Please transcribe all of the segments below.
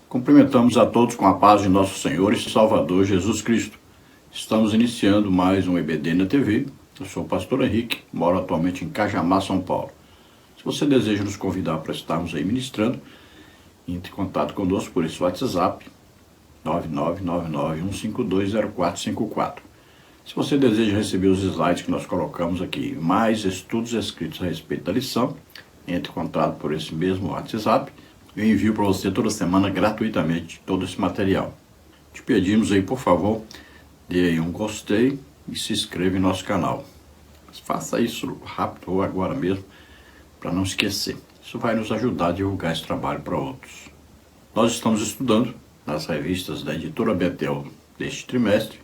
Cumprimentamos a todos com a paz de nosso Senhor e Salvador Jesus Cristo. Estamos iniciando mais um EBD na TV. Eu sou o pastor Henrique, moro atualmente em Cajamar, São Paulo. Se você deseja nos convidar para estarmos aí ministrando, entre em contato conosco por esse WhatsApp, 99991520454. Se você deseja receber os slides que nós colocamos aqui, mais estudos escritos a respeito da lição, entre em contato por esse mesmo WhatsApp. Eu envio para você toda semana gratuitamente todo esse material. Te pedimos aí, por favor, dê aí um gostei e se inscreva em nosso canal. Faça isso rápido ou agora mesmo, para não esquecer. Isso vai nos ajudar a divulgar esse trabalho para outros. Nós estamos estudando nas revistas da Editora Betel deste trimestre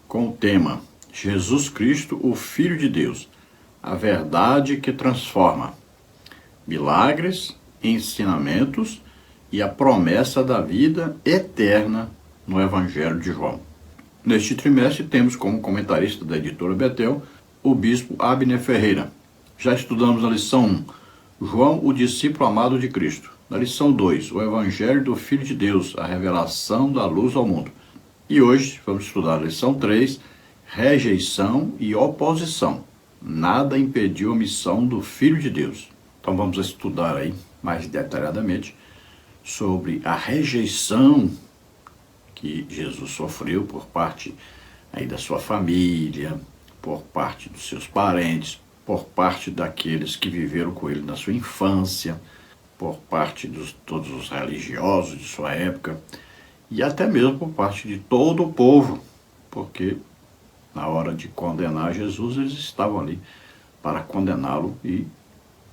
com o tema Jesus Cristo, o Filho de Deus, a verdade que transforma. Milagres, ensinamentos e a promessa da vida eterna no Evangelho de João. Neste trimestre temos como comentarista da Editora Betel o bispo Abner Ferreira. Já estudamos a lição 1, João, o discípulo amado de Cristo. Na lição 2, o Evangelho do Filho de Deus, a revelação da luz ao mundo. E hoje vamos estudar a lição 3, rejeição e oposição. Nada impediu a missão do Filho de Deus. Então vamos estudar aí mais detalhadamente sobre a rejeição que Jesus sofreu por parte aí da sua família, por parte dos seus parentes, por parte daqueles que viveram com ele na sua infância, por parte de todos os religiosos de sua época e até mesmo por parte de todo o povo, porque na hora de condenar Jesus, eles estavam ali para condená-lo e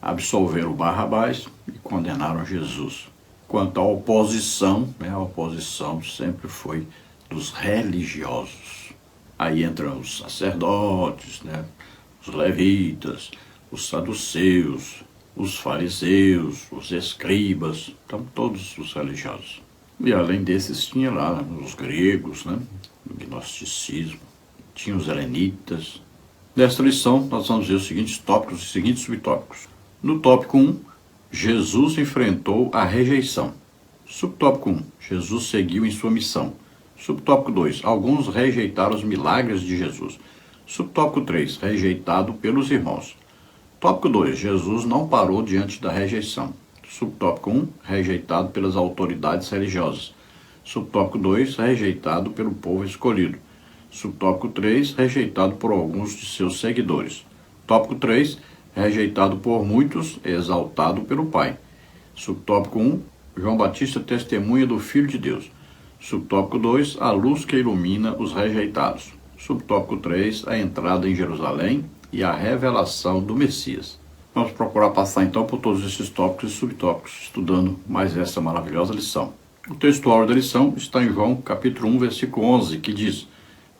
absolveram Barrabás e condenaram Jesus. Quanto à oposição, a oposição sempre foi dos religiosos. Aí entram os sacerdotes, os levitas, os saduceus, os fariseus, os escribas, então todos os religiosos. E além desses tinha lá os gregos, o gnosticismo, tinha os helenitas. Nesta lição nós vamos ver os seguintes tópicos e os seguintes subtópicos. No tópico 1, Jesus enfrentou a rejeição. Subtópico 1, Jesus seguiu em sua missão. Subtópico 2, alguns rejeitaram os milagres de Jesus. Subtópico 3, rejeitado pelos irmãos. Tópico 2, Jesus não parou diante da rejeição. Subtópico 1, rejeitado pelas autoridades religiosas. Subtópico 2, rejeitado pelo povo escolhido. Subtópico 3, rejeitado por alguns de seus seguidores. Tópico 3, rejeitado por muitos, exaltado pelo Pai. Subtópico 1, João Batista testemunha do Filho de Deus. Subtópico 2, a luz que ilumina os rejeitados. Subtópico 3, a entrada em Jerusalém e a revelação do Messias. Vamos procurar passar então por todos esses tópicos e subtópicos, estudando mais essa maravilhosa lição. O textual da lição está em João capítulo 1, versículo 11, que diz: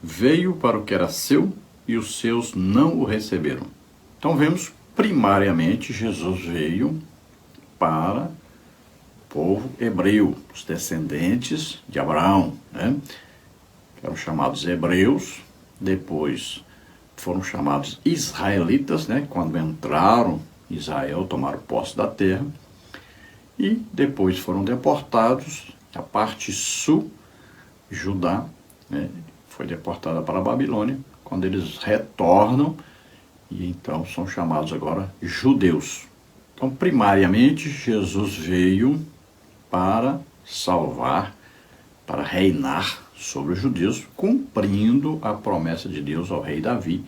Veio para o que era seu e os seus não o receberam. Então vemos, primariamente, Jesus veio para o povo hebreu, os descendentes de Abraão, que eram chamados hebreus, depois foram chamados israelitas, quando entraram em Israel, tomaram posse da terra, e depois foram deportados. A parte sul, Judá, foi deportada para a Babilônia. Quando eles retornam, e então são chamados agora judeus. Então, primariamente, Jesus veio para salvar, para reinar sobre os judeus, cumprindo a promessa de Deus ao rei Davi,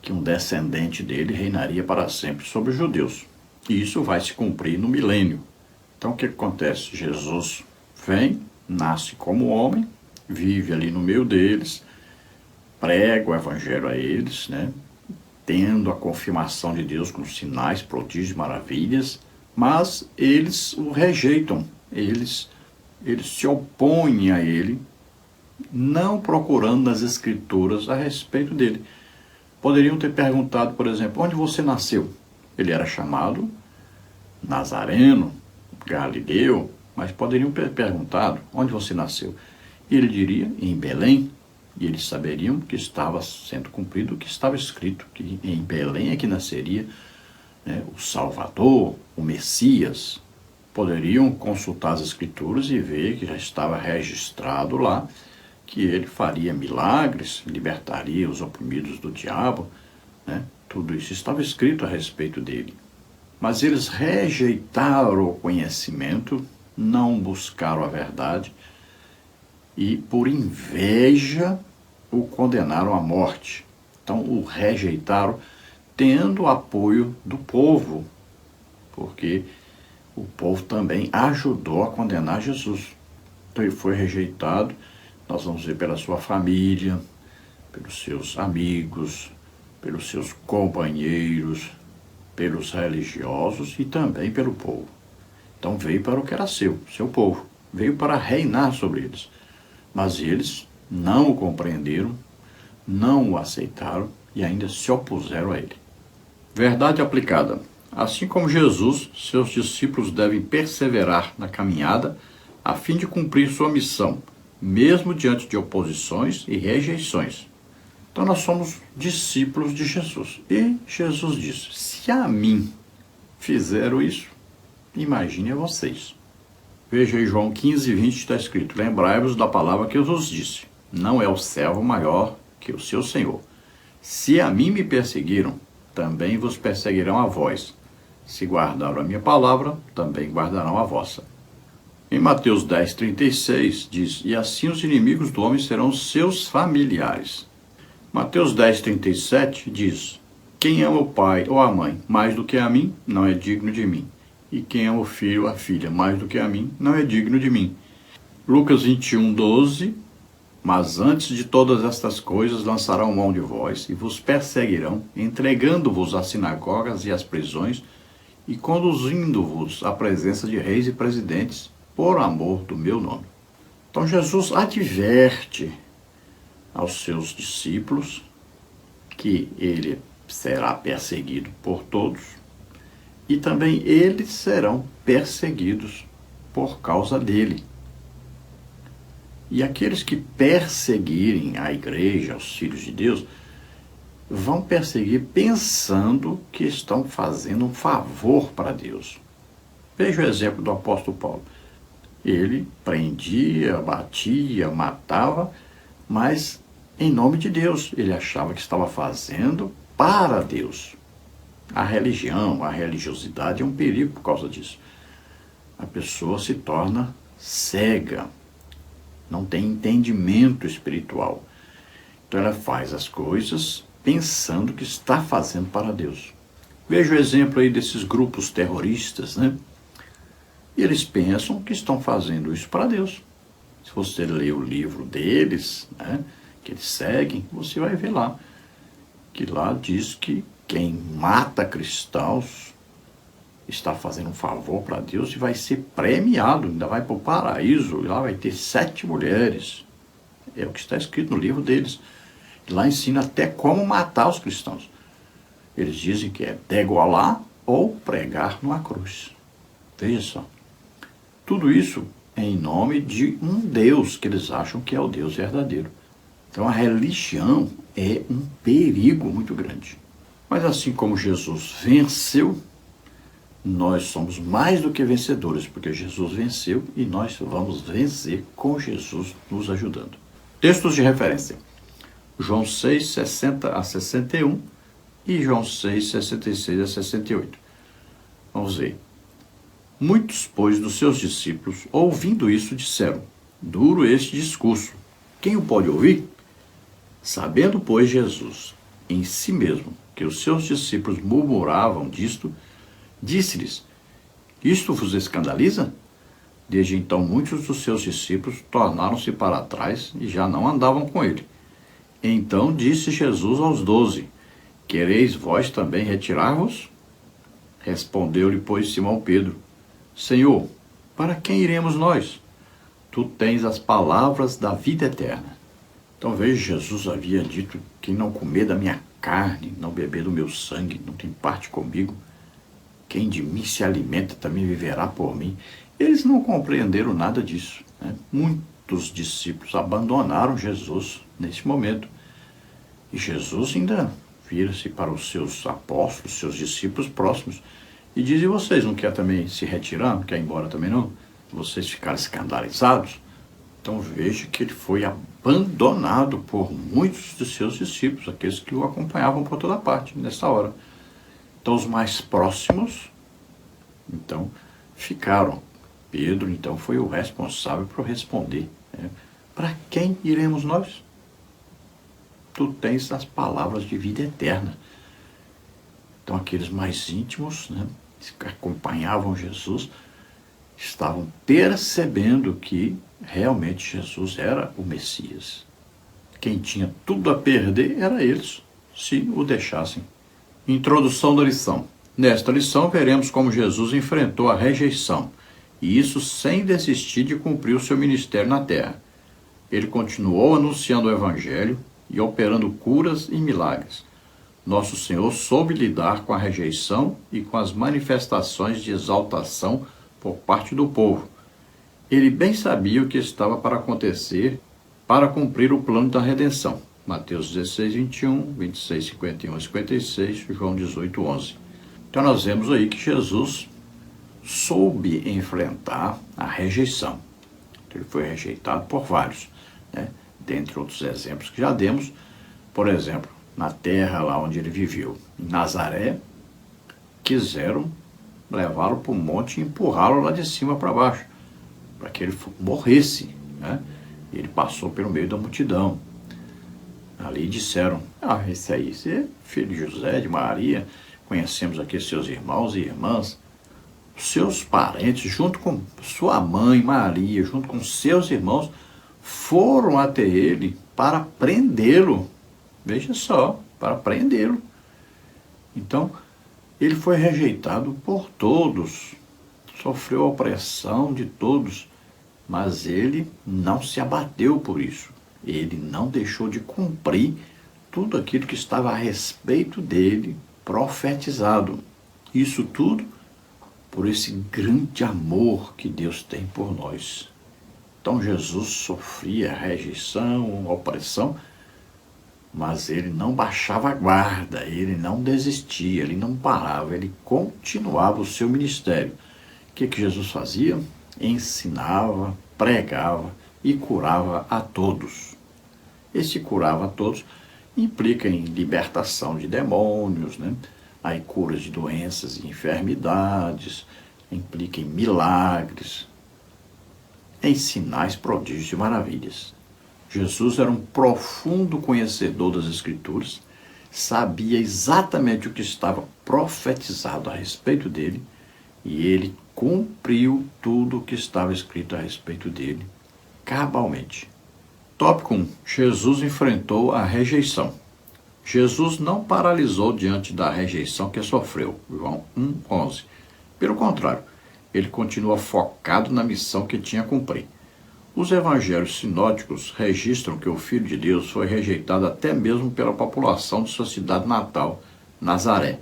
que um descendente dele reinaria para sempre sobre os judeus. E isso vai se cumprir no milênio. Então, o que acontece? Jesus vem, nasce como homem, vive ali no meio deles, prega o evangelho a eles, tendo a confirmação de Deus com sinais, prodígios, maravilhas, mas eles o rejeitam, eles se opõem a ele, não procurando nas escrituras a respeito dele. Poderiam ter perguntado, por exemplo, onde você nasceu? Ele era chamado Nazareno, Galileu, mas poderiam ter perguntado, onde você nasceu? E ele diria, em Belém, e eles saberiam que estava sendo cumprido o que estava escrito, que em Belém é que nasceria o Salvador, o Messias. poderiam consultar as Escrituras e ver que já estava registrado lá que ele faria milagres, libertaria os oprimidos do diabo, né? Tudo isso estava escrito a respeito dele. Mas eles rejeitaram o conhecimento, não buscaram a verdade e, por inveja, o condenaram à morte. Então, o rejeitaram, tendo o apoio do povo, porque o povo também ajudou a condenar Jesus. Então, ele foi rejeitado, nós vamos ver pela sua família, pelos seus amigos, pelos seus companheiros, pelos religiosos e também pelo povo. Então veio para o que era seu povo, veio para reinar sobre eles. Mas eles não o compreenderam, não o aceitaram e ainda se opuseram a ele. Verdade aplicada. Assim como Jesus, seus discípulos devem perseverar na caminhada a fim de cumprir sua missão, mesmo diante de oposições e rejeições. Então nós somos discípulos de Jesus. E Jesus disse, se a mim fizeram isso, imagine a vocês. Veja aí João 15:20 está escrito, lembrai-vos da palavra que eu vos disse, não é o servo maior que o seu Senhor. Se a mim me perseguiram, também vos perseguirão a vós. Se guardaram a minha palavra, também guardarão a vossa. Em Mateus 10:36 diz, e assim os inimigos do homem serão seus familiares. Mateus 10:37 diz, quem ama o pai ou a mãe mais do que a mim, não é digno de mim. E quem ama o filho ou a filha mais do que a mim, não é digno de mim. Lucas 21:12, mas antes de todas estas coisas lançarão mão de vós e vos perseguirão, entregando-vos às sinagogas e às prisões e conduzindo-vos à presença de reis e presidentes, por amor do meu nome. Então Jesus adverte aos seus discípulos que ele será perseguido por todos e também eles serão perseguidos por causa dele. E aqueles que perseguirem a igreja, os filhos de Deus, vão perseguir pensando que estão fazendo um favor para Deus. Veja o exemplo do apóstolo Paulo. Ele prendia, batia, matava, mas em nome de Deus. Ele achava que estava fazendo para Deus. A religião, a religiosidade é um perigo por causa disso. A pessoa se torna cega, não tem entendimento espiritual. Então ela faz as coisas pensando que está fazendo para Deus. Veja o exemplo aí desses grupos terroristas, né? E eles pensam que estão fazendo isso para Deus. Se você ler o livro deles, né, que eles seguem, você vai ver lá, que lá diz que quem mata cristãos está fazendo um favor para Deus e vai ser premiado, ainda vai para o paraíso, e lá vai ter 7 mulheres. É o que está escrito no livro deles. E lá ensina até como matar os cristãos. Eles dizem que é degolar ou pregar numa cruz. Veja só. Tudo isso é em nome de um Deus que eles acham que é o Deus verdadeiro. Então a religião é um perigo muito grande. Mas assim como Jesus venceu, nós somos mais do que vencedores, porque Jesus venceu e nós vamos vencer com Jesus nos ajudando. Textos de referência. João 6, 60 a 61 e João 6, 66 a 68. Vamos ver. Muitos, pois, dos seus discípulos, ouvindo isso, disseram, duro este discurso, quem o pode ouvir? Sabendo, pois, Jesus, em si mesmo, que os seus discípulos murmuravam disto, disse-lhes, isto vos escandaliza? Desde então, muitos dos seus discípulos tornaram-se para trás e já não andavam com ele. Então disse Jesus aos 12, quereis vós também retirar-vos? Respondeu-lhe, pois, Simão Pedro, Senhor, para quem iremos nós? Tu tens as palavras da vida eterna. Então veja, Jesus havia dito, quem não comer da minha carne, não beber do meu sangue, não tem parte comigo. Quem de mim se alimenta também viverá por mim. Eles não compreenderam nada disso, né? Muitos discípulos abandonaram Jesus nesse momento. E Jesus ainda vira-se para os seus apóstolos, seus discípulos próximos, E dizem, vocês não querem também se retirar, não querem ir embora também não? Vocês ficaram escandalizados? Então veja que ele foi abandonado por muitos dos seus discípulos, aqueles que o acompanhavam por toda parte, nessa hora. Então os mais próximos, então, ficaram. Pedro, então, foi o responsável por responder. Para quem iremos nós? Tu tens as palavras de vida eterna. Então, aqueles mais íntimos, que acompanhavam Jesus, estavam percebendo que realmente Jesus era o Messias. Quem tinha tudo a perder era eles, se o deixassem. Introdução da lição. Nesta lição, veremos como Jesus enfrentou a rejeição, e isso sem desistir de cumprir o seu ministério na terra. Ele continuou anunciando o Evangelho e operando curas e milagres. Nosso Senhor soube lidar com a rejeição e com as manifestações de exaltação por parte do povo. Ele bem sabia o que estava para acontecer para cumprir o plano da redenção. Mateus 16, 21, 26, 51 e 56, João 18, 11. Então nós vemos aí que Jesus soube enfrentar a rejeição. Ele foi rejeitado por vários, dentre outros exemplos que já demos. Por exemplo, na terra lá onde ele viveu, em Nazaré, quiseram levá-lo para o monte e empurrá-lo lá de cima para baixo, para que ele morresse. Ele passou pelo meio da multidão. Ali disseram, esse aí, você é filho de José, de Maria, conhecemos aqui seus irmãos e irmãs, seus parentes, junto com sua mãe Maria, junto com seus irmãos, foram até ele para prendê-lo. Veja só, para prendê-lo. Então, ele foi rejeitado por todos, sofreu a opressão de todos, mas ele não se abateu por isso. Ele não deixou de cumprir tudo aquilo que estava a respeito dele profetizado. Isso tudo por esse grande amor que Deus tem por nós. Então Jesus sofria rejeição, opressão, mas ele não baixava a guarda, ele não desistia, ele não parava, ele continuava o seu ministério. O que Jesus fazia? Ensinava, pregava e curava a todos. Esse curava a todos implica em libertação de demônios, aí curas de doenças e enfermidades, implica em milagres, em sinais, prodígios e maravilhas. Jesus era um profundo conhecedor das Escrituras, sabia exatamente o que estava profetizado a respeito dele, e ele cumpriu tudo o que estava escrito a respeito dele, cabalmente. Tópico 1. Jesus enfrentou a rejeição. Jesus não paralisou diante da rejeição que sofreu. João 1:11. Pelo contrário, ele continua focado na missão que tinha a cumprir. Os evangelhos sinóticos registram que o Filho de Deus foi rejeitado até mesmo pela população de sua cidade natal, Nazaré.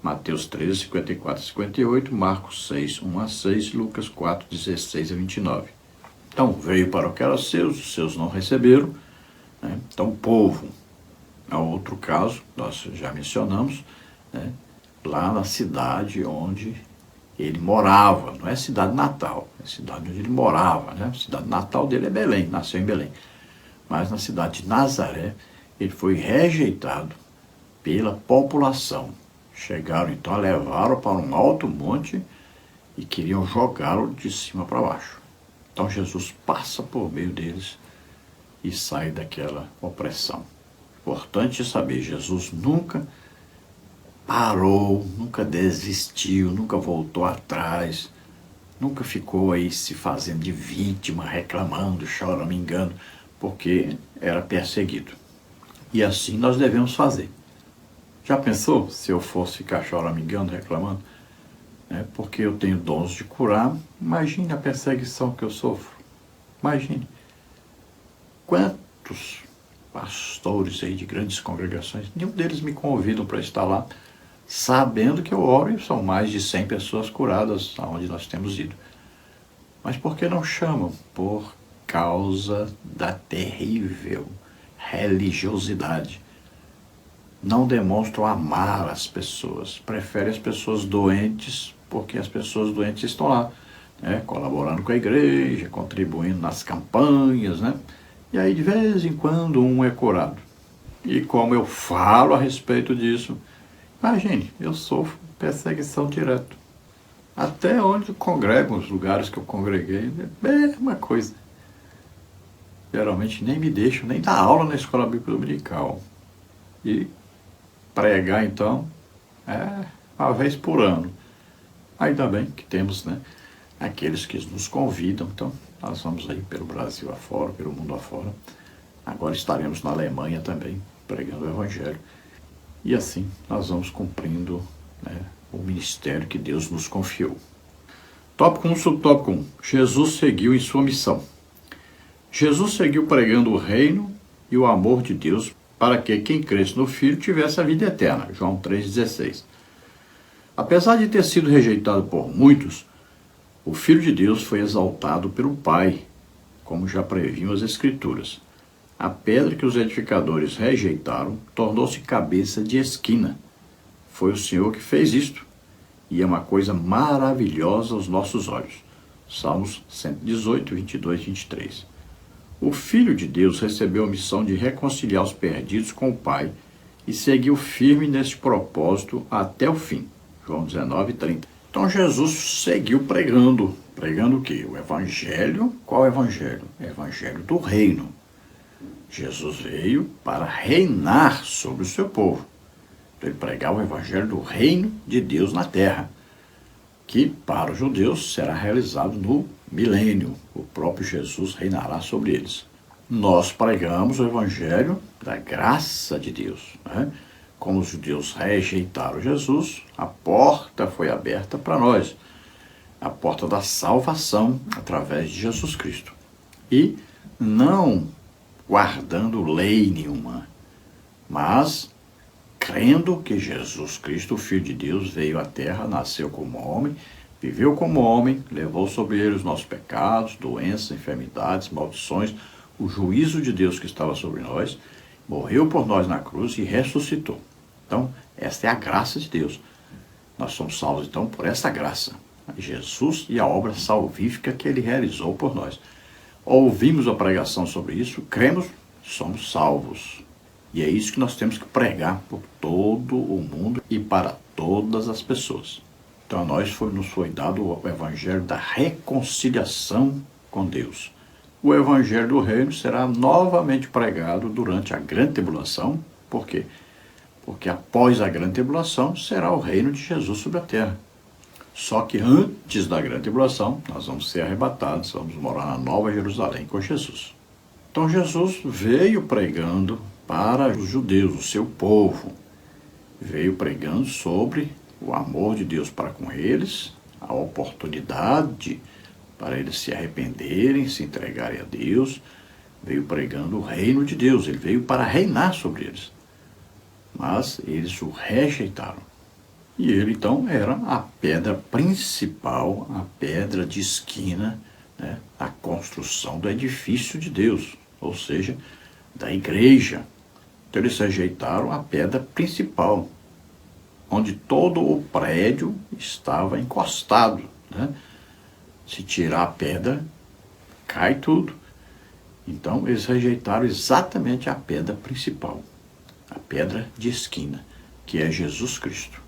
Mateus 13, 54 e 58, Marcos 6, 1-6, Lucas 4, 16 a 29. Então, veio para o que era seus, os seus não receberam. Então, o povo, é outro caso, nós já mencionamos, lá na cidade onde ele morava. Não é cidade natal, é a cidade onde ele morava. A cidade natal dele é Belém, nasceu em Belém. Mas na cidade de Nazaré, ele foi rejeitado pela população. Chegaram então a levá-lo para um alto monte e queriam jogá-lo de cima para baixo. Então Jesus passa por meio deles e sai daquela opressão. Importante saber, Jesus nunca parou, nunca desistiu, nunca voltou atrás, nunca ficou aí se fazendo de vítima, reclamando, choramingando, porque era perseguido. E assim nós devemos fazer. Já pensou se eu fosse ficar choramingando, reclamando? Porque eu tenho dons de curar. Imagine a perseguição que eu sofro. Imagine. Quantos pastores aí de grandes congregações, nenhum deles me convidam para estar lá, sabendo que eu oro e são mais de 100 pessoas curadas aonde nós temos ido. Mas por que não chamam? Por causa da terrível religiosidade. não demonstram amar as pessoas, preferem as pessoas doentes, porque as pessoas doentes estão lá, né, colaborando com a igreja, contribuindo nas campanhas, né? E aí de vez em quando um é curado. E como eu falo a respeito disso, imagine, eu sofro perseguição direta. Até onde eu congrego, os lugares que eu congreguei, é a mesma coisa. Geralmente nem me deixam nem dar aula na escola bíblica dominical. E pregar, então, é uma vez por ano. Ainda bem que temos, né, aqueles que nos convidam. Então, nós vamos aí pelo Brasil afora, pelo mundo afora. Agora estaremos na Alemanha também, pregando o Evangelho. E assim, nós vamos cumprindo, né, o ministério que Deus nos confiou. Tópico 1, subtópico 1. Jesus seguiu em sua missão. Jesus seguiu pregando o reino e o amor de Deus para que quem cresce no Filho tivesse a vida eterna. João 3,16. Apesar de ter sido rejeitado por muitos, o Filho de Deus foi exaltado pelo Pai, como já previam as Escrituras. A pedra que os edificadores rejeitaram tornou-se cabeça de esquina. Foi o Senhor que fez isto, e é uma coisa maravilhosa aos nossos olhos. Salmos 118, 22 e 23. O Filho de Deus recebeu a missão de reconciliar os perdidos com o Pai e seguiu firme neste propósito até o fim. João 19, 30. Então Jesus seguiu pregando. Pregando o quê? O Evangelho. Qual Evangelho? O Evangelho do Reino. Jesus veio para reinar sobre o seu povo. Então, ele pregava o Evangelho do Reino de Deus na terra, que para os judeus será realizado no milênio. O próprio Jesus reinará sobre eles. Nós pregamos o Evangelho da graça de Deus, né? Como os judeus rejeitaram Jesus, a porta foi aberta para nós. A porta da salvação através de Jesus Cristo. E não guardando lei nenhuma, mas crendo que Jesus Cristo, o Filho de Deus, veio à terra, nasceu como homem, viveu como homem, levou sobre ele os nossos pecados, doenças, enfermidades, maldições, o juízo de Deus que estava sobre nós, morreu por nós na cruz e ressuscitou. Então, esta é a graça de Deus. Nós somos salvos, então, por essa graça. Jesus e a obra salvífica que ele realizou por nós. Ouvimos a pregação sobre isso, cremos, somos salvos. E é isso que nós temos que pregar por todo o mundo e para todas as pessoas. Então a nós nos foi dado o Evangelho da reconciliação com Deus. O Evangelho do Reino será novamente pregado durante a grande tribulação. Por quê? Porque após a grande tribulação será o reino de Jesus sobre a terra. Só que antes da grande tribulação, nós vamos ser arrebatados, vamos morar na Nova Jerusalém com Jesus. Então Jesus veio pregando para os judeus, o seu povo. Veio pregando sobre o amor de Deus para com eles, a oportunidade para eles se arrependerem, se entregarem a Deus. Veio pregando o reino de Deus, ele veio para reinar sobre eles. Mas eles o rejeitaram. E ele, então, era a pedra principal, a pedra de esquina, né, da construção do edifício de Deus, ou seja, da igreja. Então, eles rejeitaram a pedra principal, onde todo o prédio estava encostado, né? Se tirar a pedra, cai tudo. Então, eles rejeitaram exatamente a pedra principal, a pedra de esquina, que é Jesus Cristo.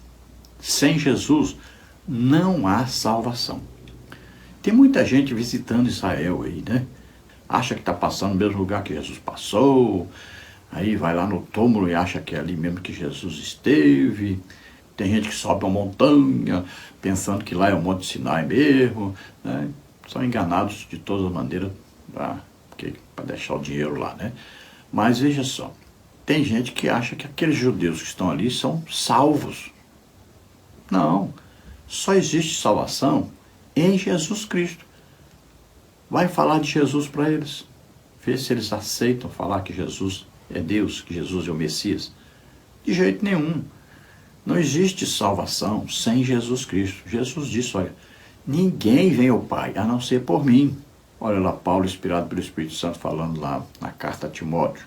Sem Jesus, não há salvação. Tem muita gente visitando Israel aí, né? Acha que está passando no mesmo lugar que Jesus passou, aí vai lá no túmulo e acha que é ali mesmo que Jesus esteve. Tem gente que sobe uma montanha, pensando que lá é o Monte Sinai mesmo, né? São enganados de todas as maneiras para deixar o dinheiro lá, né? Mas veja só, tem gente que acha que aqueles judeus que estão ali são salvos. Não, só existe salvação em Jesus Cristo. Vai falar de Jesus para eles. Vê se eles aceitam falar que Jesus é Deus, que Jesus é o Messias. De jeito nenhum. Não existe salvação sem Jesus Cristo. Jesus disse, olha, ninguém vem ao Pai a não ser por mim. Olha lá, Paulo, inspirado pelo Espírito Santo, falando lá na carta a Timóteo.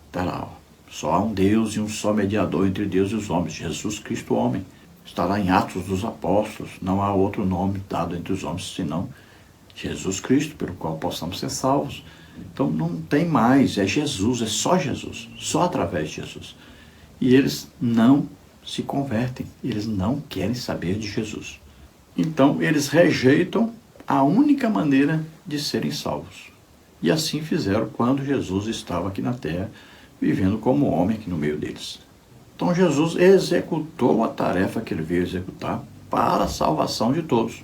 Está lá, ó, Só há um Deus e um só mediador entre Deus e os homens, Jesus Cristo homem. Está lá em Atos dos Apóstolos. Não há outro nome dado entre os homens senão Jesus Cristo, pelo qual possamos ser salvos. Então não tem mais, é Jesus, é só Jesus, só através de Jesus. E eles não se convertem, eles não querem saber de Jesus. Então eles rejeitam a única maneira de serem salvos. E assim fizeram quando Jesus estava aqui na terra, vivendo como homem aqui no meio deles. Então Jesus executou a tarefa que ele veio executar para a salvação de todos.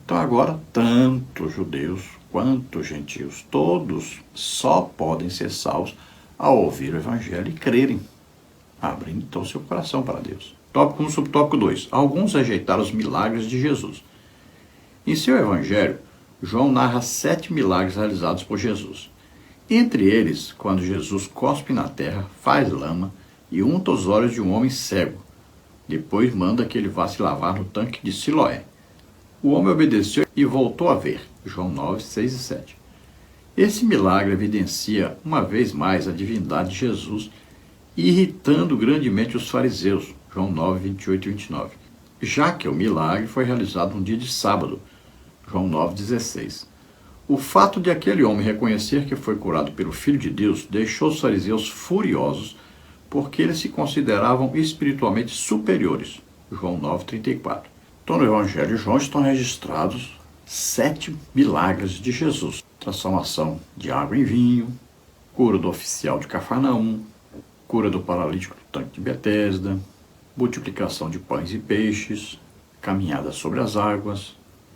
Então agora, tanto judeus quanto gentios, todos só podem ser salvos ao ouvir o Evangelho e crerem, abrindo então seu coração para Deus. Tópico 1, subtópico 2. Alguns rejeitaram os milagres de Jesus. Em seu Evangelho, João narra 7 milagres realizados por Jesus. Entre eles, quando Jesus cospe na terra, faz lama e unta os olhos de um homem cego. Depois manda que ele vá se lavar no tanque de Siloé. O homem obedeceu e voltou a ver. João 9, 6 e 7. Esse milagre evidencia uma vez mais a divindade de Jesus, irritando grandemente os fariseus. João 9, 28 e 29. Já que o milagre foi realizado um dia de sábado. João 9, 16. O fato de aquele homem reconhecer que foi curado pelo Filho de Deus deixou os fariseus furiosos, porque eles se consideravam espiritualmente superiores. João 9, 34. Então, no Evangelho de João estão registrados 7 milagres de Jesus. Transformação de água em vinho, cura do oficial de Cafarnaum, cura do paralítico do tanque de Betesda, multiplicação de pães e peixes, caminhada sobre as águas,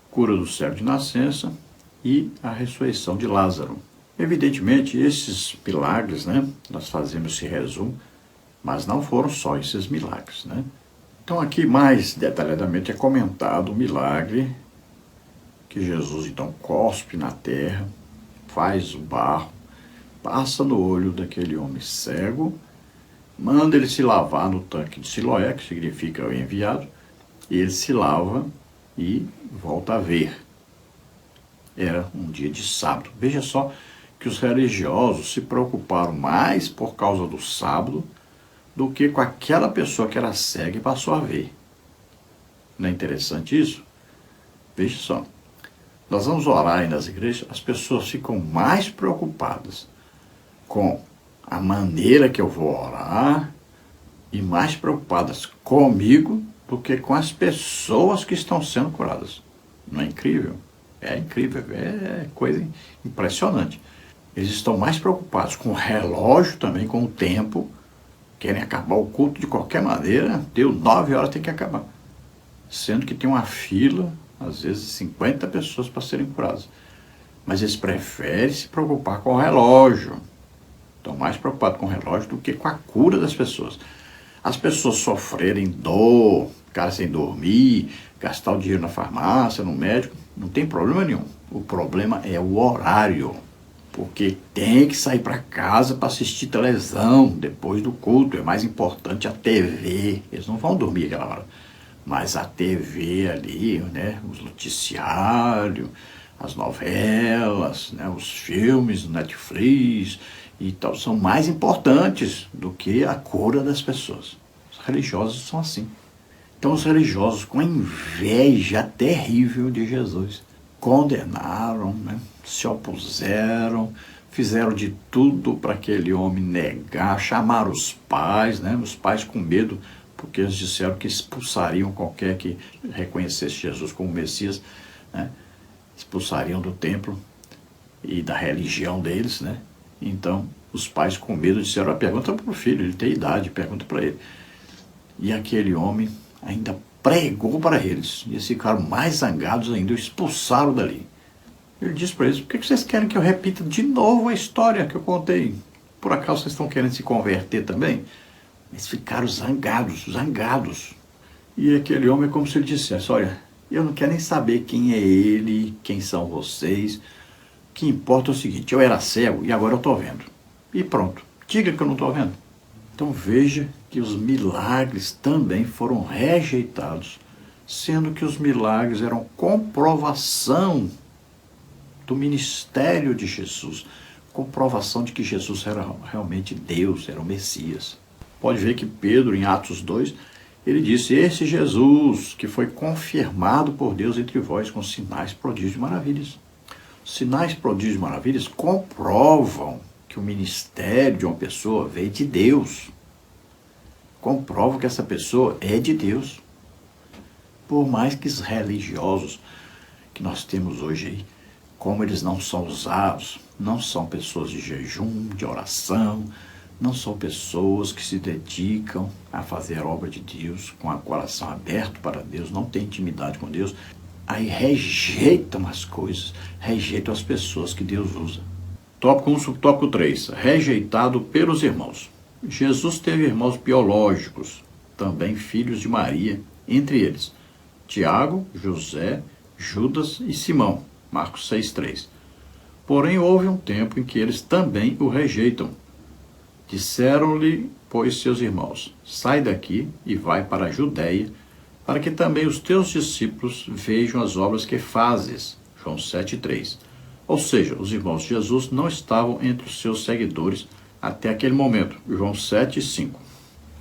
cura do cego de nascença e a ressurreição de Lázaro. Evidentemente, esses milagres, nós fazemos esse resumo, mas não foram só esses milagres, Então aqui mais detalhadamente é comentado o milagre que Jesus então cospe na terra, faz o barro, passa no olho daquele homem cego, manda ele se lavar no tanque de Siloé, que significa o enviado, e ele se lava e volta a ver. Era um dia de sábado. Veja só que os religiosos se preocuparam mais por causa do sábado do que com aquela pessoa que era cega e passou a ver. Não é interessante isso? Veja só. Nós vamos orar aí nas igrejas, as pessoas ficam mais preocupadas com a maneira que eu vou orar e mais preocupadas comigo do que com as pessoas que estão sendo curadas. Não é incrível? É incrível, é coisa impressionante. Eles estão mais preocupados com o relógio também, com o tempo, querem acabar o culto de qualquer maneira, deu 9 horas, tem que acabar. Sendo que tem uma fila, às vezes 50 pessoas para serem curadas. Mas eles preferem se preocupar com o relógio. Estão mais preocupados com o relógio do que com a cura das pessoas. As pessoas sofrerem dor, ficarem sem dormir, gastar o dinheiro na farmácia, no médico, não tem problema nenhum. O problema é o horário. Porque tem que sair para casa para assistir televisão depois do culto. É mais importante a TV. Eles não vão dormir aquela hora. Mas a TV ali, os noticiários, as novelas, os filmes do Netflix e tal, são mais importantes do que a cura das pessoas. Os religiosos são assim. Então os religiosos, com a inveja terrível de Jesus, condenaram, se opuseram, fizeram de tudo para aquele homem negar, chamaram os pais com medo, porque eles disseram que expulsariam qualquer que reconhecesse Jesus como Messias, expulsariam do templo e da religião deles, Então, os pais com medo disseram, pergunta para o filho, ele tem idade, pergunta para ele. E aquele homem ainda pregou para eles, e eles ficaram mais zangados ainda, expulsaram dali. Ele disse para eles, por que vocês querem que eu repita de novo a história que eu contei? Por acaso vocês estão querendo se converter também? Eles ficaram zangados. E aquele homem é como se ele dissesse, olha, eu não quero nem saber quem é ele, quem são vocês. O que importa é o seguinte, eu era cego e agora eu estou vendo. E pronto, diga que eu não estou vendo. Então veja que os milagres também foram rejeitados, sendo que os milagres eram comprovação do ministério de Jesus, comprovação de que Jesus era realmente Deus, era o Messias. Pode ver que Pedro, em Atos 2, ele disse: esse Jesus que foi confirmado por Deus entre vós com sinais, prodígios e maravilhas. Sinais, prodígios e maravilhas comprovam que o ministério de uma pessoa veio de Deus. Comprovam que essa pessoa é de Deus. Por mais que os religiosos que nós temos hoje aí, como eles não são usados, não são pessoas de jejum, de oração, não são pessoas que se dedicam a fazer a obra de Deus com o coração aberto para Deus, não têm intimidade com Deus, aí rejeitam as coisas, rejeitam as pessoas que Deus usa. Tópico 1, subtópico 3. Rejeitado pelos irmãos. Jesus teve irmãos biológicos, também filhos de Maria, entre eles Tiago, José, Judas e Simão. Marcos 6,3. Porém, houve um tempo em que eles também o rejeitam. Disseram-lhe, pois, seus irmãos: sai daqui e vai para a Judéia, para que também os teus discípulos vejam as obras que fazes. João 7,3. Ou seja, os irmãos de Jesus não estavam entre os seus seguidores até aquele momento. João 7,5.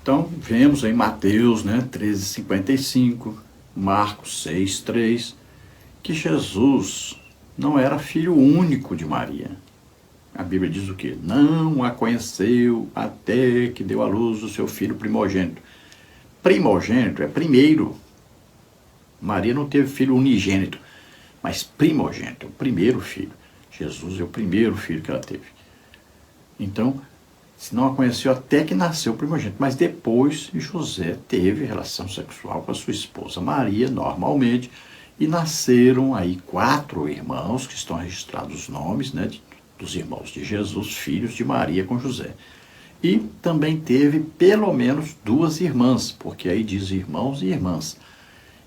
Então, vemos em Mateus 13,55, Marcos 6,3, que Jesus não era filho único de Maria. A Bíblia diz o quê? Não a conheceu até que deu à luz o seu filho primogênito. Primogênito é primeiro. Maria não teve filho unigênito, mas primogênito, o primeiro filho. Jesus é o primeiro filho que ela teve. Então, se não a conheceu até que nasceu o primogênito, mas depois José teve relação sexual com a sua esposa Maria, normalmente, e nasceram aí 4 irmãos, que estão registrados os nomes, dos irmãos de Jesus, filhos de Maria com José. E também teve pelo menos 2 irmãs, porque aí diz irmãos e irmãs.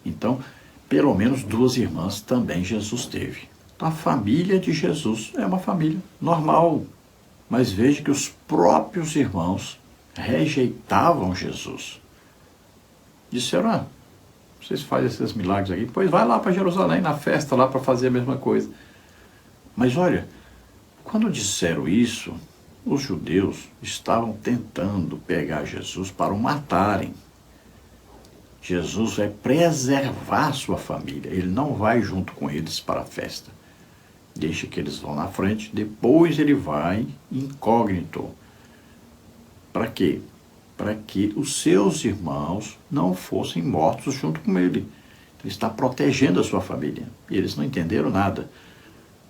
Então, pelo menos 2 irmãs também Jesus teve. Então, a família de Jesus é uma família normal, mas veja que os próprios irmãos rejeitavam Jesus. Disseram: vocês fazem esses milagres aqui, pois vai lá para Jerusalém, na festa lá, para fazer a mesma coisa. Mas olha, quando disseram isso, os judeus estavam tentando pegar Jesus para o matarem. Jesus vai preservar sua família, ele não vai junto com eles para a festa. Deixa que eles vão na frente, depois ele vai incógnito. Para quê? Para que os seus irmãos não fossem mortos junto com ele. Ele está protegendo a sua família. E eles não entenderam nada.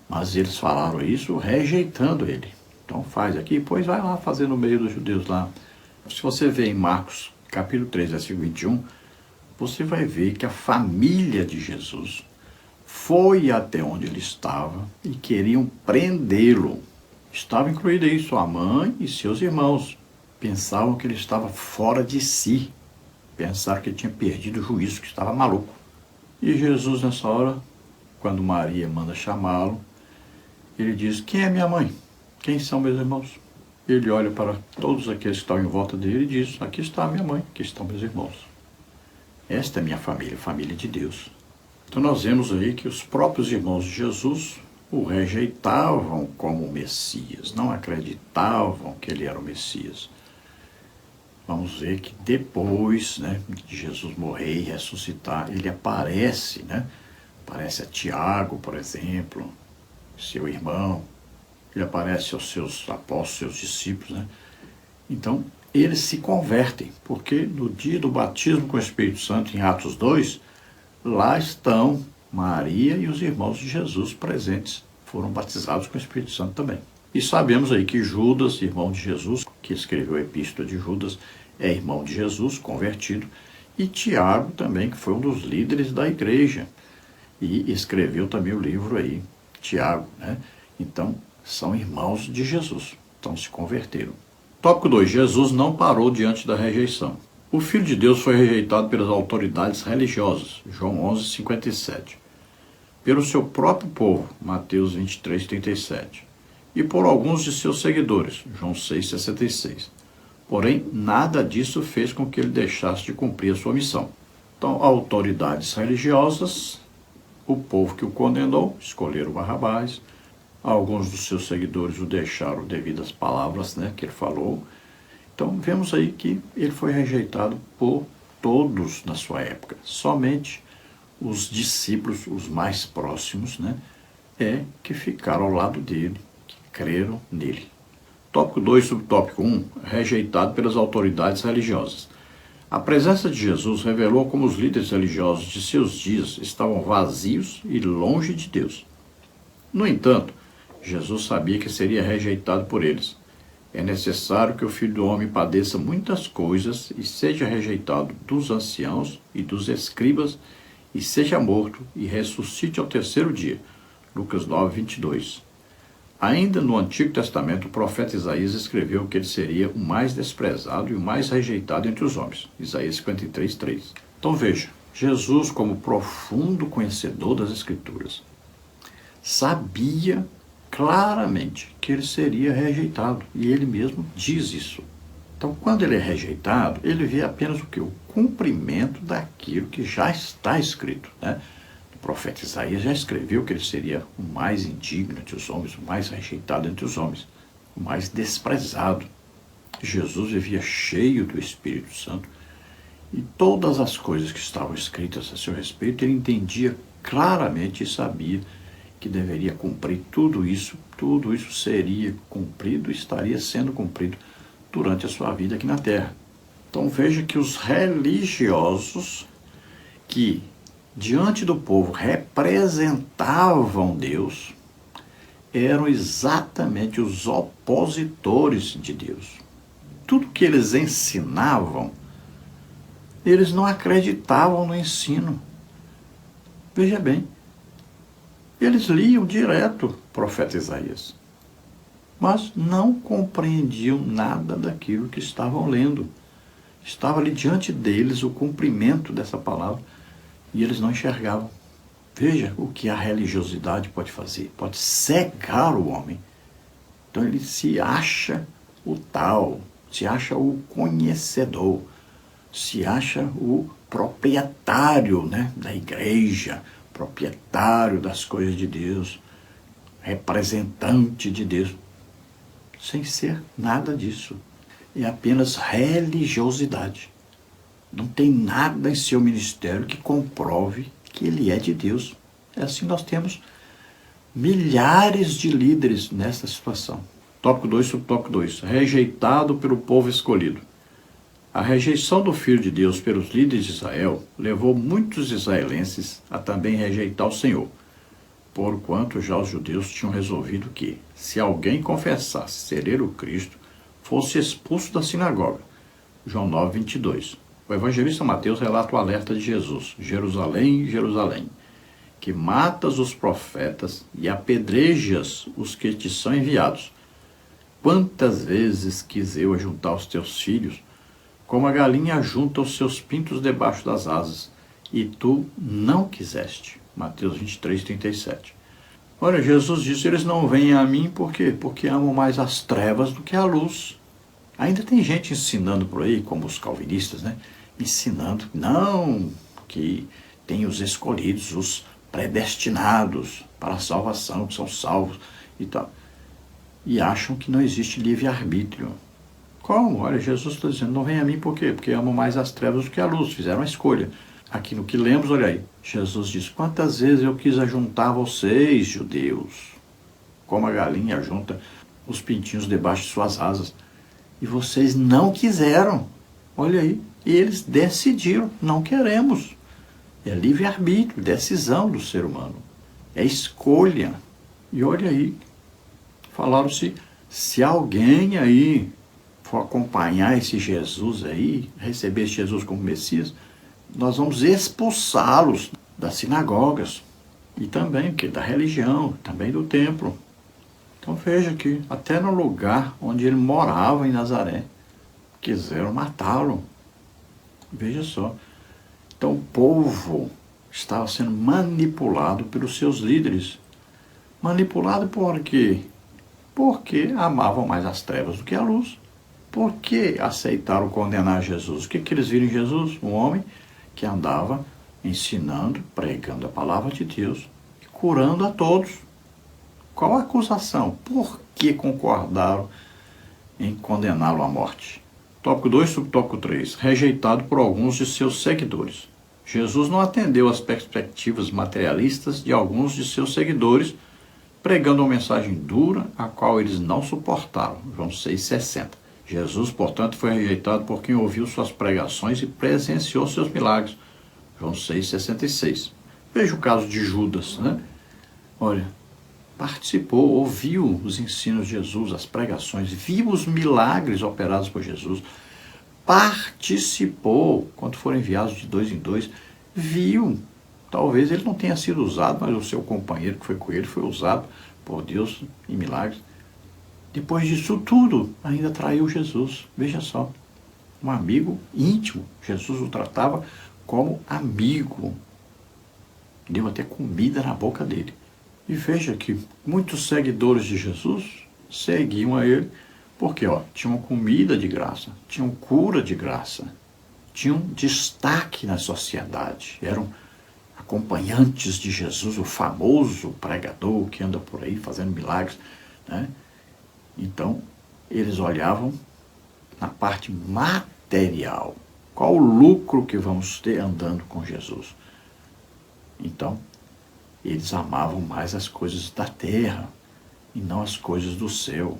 Mas eles falaram isso rejeitando ele. Então faz aqui, pois vai lá fazer no meio dos judeus lá. Se você vê em Marcos, capítulo 3, versículo 21, você vai ver que a família de Jesus foi até onde ele estava e queriam prendê-lo. Estava incluído aí sua mãe e seus irmãos. Pensavam que ele estava fora de si. Pensaram que ele tinha perdido o juízo, que estava maluco. E Jesus, nessa hora, quando Maria manda chamá-lo, ele diz: quem é minha mãe? Quem são meus irmãos? Ele olha para todos aqueles que estão em volta dele e diz: aqui está a minha mãe, aqui estão meus irmãos. Esta é minha família, família de Deus. Então nós vemos aí que os próprios irmãos de Jesus o rejeitavam como Messias, não acreditavam que ele era o Messias. Vamos ver que depois de Jesus morrer e ressuscitar, ele aparece, aparece a Tiago, por exemplo, seu irmão, ele aparece aos seus apóstolos, seus discípulos, Então, eles se convertem, porque no dia do batismo com o Espírito Santo, em Atos 2, lá estão Maria e os irmãos de Jesus presentes, foram batizados com o Espírito Santo também. E sabemos aí que Judas, irmão de Jesus, que escreveu a Epístola de Judas, é irmão de Jesus, convertido, e Tiago também, que foi um dos líderes da igreja, e escreveu também o livro aí, Tiago, Então, são irmãos de Jesus, então se converteram. Tópico 2. Jesus não parou diante da rejeição. O Filho de Deus foi rejeitado pelas autoridades religiosas, João 11,57. Pelo seu próprio povo, Mateus 23,37. E por alguns de seus seguidores, João 6,66. Porém, nada disso fez com que ele deixasse de cumprir a sua missão. Então, autoridades religiosas, o povo que o condenou, escolheram Barrabás, Alguns dos seus seguidores o deixaram devido às palavras, né, que ele falou. Então vemos aí que ele foi rejeitado por todos na sua época. Somente os discípulos, os mais próximos, né, que ficaram ao lado dele, que creram nele. Tópico 2, subtópico 1, rejeitado pelas autoridades religiosas. A presença de Jesus revelou como os líderes religiosos de seus dias estavam vazios e longe de Deus. No entanto, Jesus sabia que seria rejeitado por eles. É necessário que o Filho do Homem padeça muitas coisas e seja rejeitado dos anciãos e dos escribas e seja morto e ressuscite ao terceiro dia. Lucas 9, 22. Ainda no Antigo Testamento, o profeta Isaías escreveu que ele seria o mais desprezado e o mais rejeitado entre os homens. Isaías 53, 3. Então veja, Jesus, como profundo conhecedor das Escrituras, sabia claramente que ele seria rejeitado, e ele mesmo diz isso. Então, quando ele é rejeitado, ele vê apenas o quê? O cumprimento daquilo que já está escrito, né? O profeta Isaías já escreveu que ele seria o mais indigno entre os homens, o mais rejeitado entre os homens, o mais desprezado. Jesus vivia cheio do Espírito Santo, e todas as coisas que estavam escritas a seu respeito, ele entendia claramente e sabia que deveria cumprir tudo isso seria cumprido, estaria sendo cumprido durante a sua vida aqui na Terra. Então veja que os religiosos que diante do povo representavam Deus eram exatamente os opositores de Deus. Tudo que eles ensinavam, eles não acreditavam no ensino. Veja bem, eles liam direto o profeta Isaías, mas não compreendiam nada daquilo que estavam lendo. Estava ali diante deles o cumprimento dessa palavra e eles não enxergavam. Veja o que a religiosidade pode fazer, pode cegar o homem. Então ele se acha o tal, se acha o conhecedor, se acha o proprietário, né, da igreja, proprietário das coisas de Deus, representante de Deus, sem ser nada disso. É apenas religiosidade. Não tem nada em seu ministério que comprove que ele é de Deus. É assim nós temos milhares de líderes nessa situação. Tópico 2, subtópico 2. Rejeitado pelo povo escolhido. A rejeição do Filho de Deus pelos líderes de Israel levou muitos israelenses a também rejeitar o Senhor, porquanto já os judeus tinham resolvido que, se alguém confessasse ser ele o Cristo, fosse expulso da sinagoga. João 9, 22. O evangelista Mateus relata o alerta de Jesus: Jerusalém, Jerusalém, que matas os profetas e apedrejas os que te são enviados. Quantas vezes quis eu ajuntar os teus filhos, como a galinha ajunta os seus pintos debaixo das asas, e tu não quiseste. Mateus 23, 37. Olha, Jesus disse, eles não vêm a mim por quê? Porque amam mais as trevas do que a luz. Ainda tem gente ensinando por aí, como os calvinistas, né? Ensinando, não, que tem os escolhidos, os predestinados para a salvação, que são salvos e tal. E acham que não existe livre-arbítrio. Como? Olha, Jesus está dizendo, não vem a mim por quê? Porque amam mais as trevas do que a luz, fizeram a escolha. Aqui no que lemos, olha aí, Jesus diz, quantas vezes eu quis ajuntar vocês, judeus, como a galinha ajunta os pintinhos debaixo de suas asas, e vocês não quiseram. Olha aí, e eles decidiram, não queremos. É livre-arbítrio, decisão do ser humano, é escolha. E olha aí, falaram-se, se alguém aí for acompanhar esse Jesus aí, receber esse Jesus como Messias, nós vamos expulsá-los das sinagogas e também da religião, também do templo. Então veja que até no lugar onde ele morava em Nazaré, quiseram matá-lo. Veja só. Então o povo estava sendo manipulado pelos seus líderes. Manipulado por quê? Porque amavam mais as trevas do que a luz. Por que aceitaram condenar Jesus? O que eles viram em Jesus? Um homem que andava ensinando, pregando a palavra de Deus, curando a todos. Qual a acusação? Por que concordaram em condená-lo à morte? Tópico 2, subtópico 3. Rejeitado por alguns de seus seguidores. Jesus não atendeu às perspectivas materialistas de alguns de seus seguidores, pregando uma mensagem dura, a qual eles não suportaram. João 6,60. Jesus, portanto, foi rejeitado por quem ouviu suas pregações e presenciou seus milagres. João 6,66. Veja o caso de Judas, né? Olha, participou, ouviu os ensinos de Jesus, as pregações, viu os milagres operados por Jesus, participou, quando foram enviados de 2 em 2, viu. Talvez ele não tenha sido usado, mas o seu companheiro que foi com ele foi usado por Deus em milagres. Depois disso tudo, ainda traiu Jesus. Veja só, um amigo íntimo. Jesus o tratava como amigo. Deu até comida na boca dele. E veja que muitos seguidores de Jesus seguiam a ele porque tinham comida de graça, tinham cura de graça, tinham destaque na sociedade, eram acompanhantes de Jesus, o famoso pregador que anda por aí fazendo milagres, né? Então, eles olhavam na parte material. Qual o lucro que vamos ter andando com Jesus? Então, eles amavam mais as coisas da terra e não as coisas do céu.